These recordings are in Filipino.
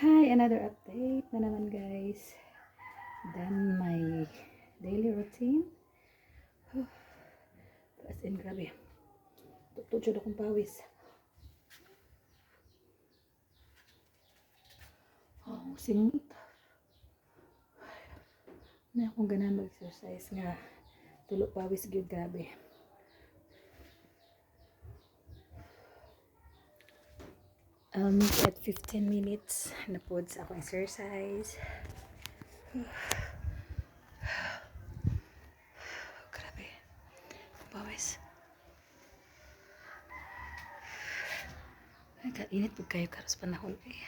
Hi, another update na naman guys. Done my daily routine. As in, grabe. Tutudyo akong pawis. Singot. Na akong ganahan mag-exercise nga. Tulo pawis gyud, grabe. I'll meet at 15 minutes na po sa akong exercise. Grabe. Pawis. Ay, kainit po kayo karos panahon eh.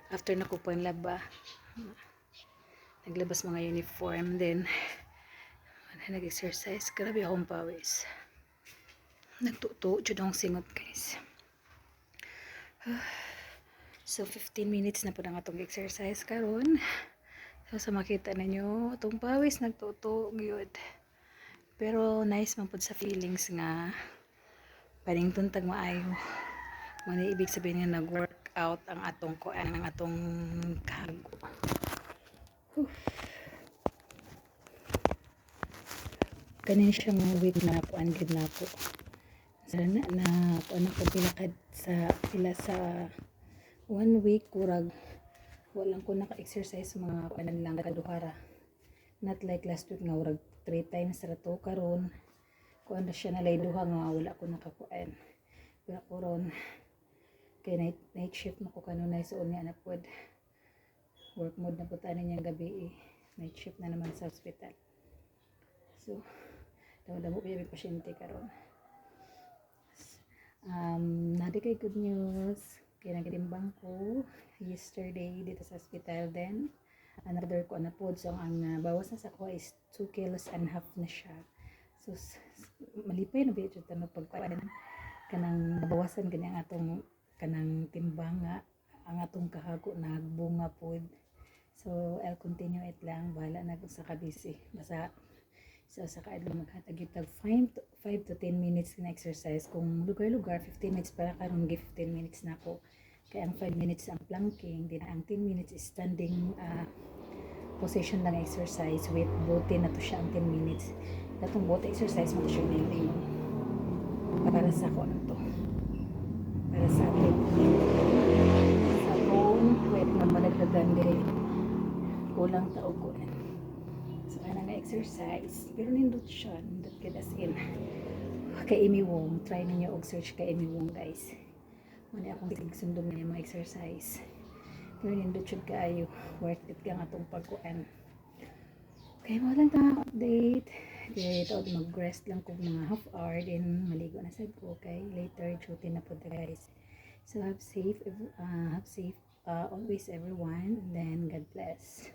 After na ko po yung laba, naglabas mga uniform, then nag-exercise. Grabe akong pawis. Nagtuto, judong singot guys. So 15 minutes na po na itong exercise karon. So sa makita ninyo, itong pawis nagtuto gyud. Pero nice man pud sa feelings nga paning tuntag maayo. Muna ibig sabihin nga nag-workout ang atong kuan, ang atong kahago. Kanin siya mga week na po, angid na po. Sana na kuan ako pilakad sa 1 week kurag walang ko naka-exercise mga kanan lang kaduhara. Not like last week nga urag 3 times ra to karon. Kuan na siya nalay duha nga wala ko nakakuan. Pero karon kay night shift mo ko kanunay so unya na pod. Work mode na pud ani niyang gabi eh. Night shift na naman sa hospital. So damo pa yung pasyente karon. Nadi kay good news. Kaya nagtimbang ko yesterday dito sa hospital, then another ko na po. So ang bawas na sa ko is 2 kilos and half na siya. So malipay na ba ito tanong pagkuan kanang nabawasan ganyan atong kanang timbang nga ang atong kahago nagbunga pod. So I'll continue it lang, bahala na sa kabisi basta. So sa kaadlaw maghatag gyud tag 5 to 10 minutes na exercise. Kung lugar-lugar 15 minutes para karon 15 minutes na ako. Kaya ang 5 minutes ang planking, din ang 10 minutes is standing position lang exercise with bote na to siya ang 10 minutes. Katong bote exercise mo siya ngayon. Para sa ko ano to. Para sa akin. Sa bone, wait na malagdagan din. Kulang taog ko na. So, ano nga exercise. Pero nindot siya. Nindot ka as in. Kay Amy Wong. Try ninyo og search kay Amy Wong guys. Muna akong sundong niya mga exercise. Pero nindot siya kaayo. Worth it ka nga itong pagkuan. Okay, mo lang ta update. Okay, ito mag-rest lang ko mga half hour. Then maligo na sad ko. Okay, later duty na po guys. So have safe always everyone. And then God bless.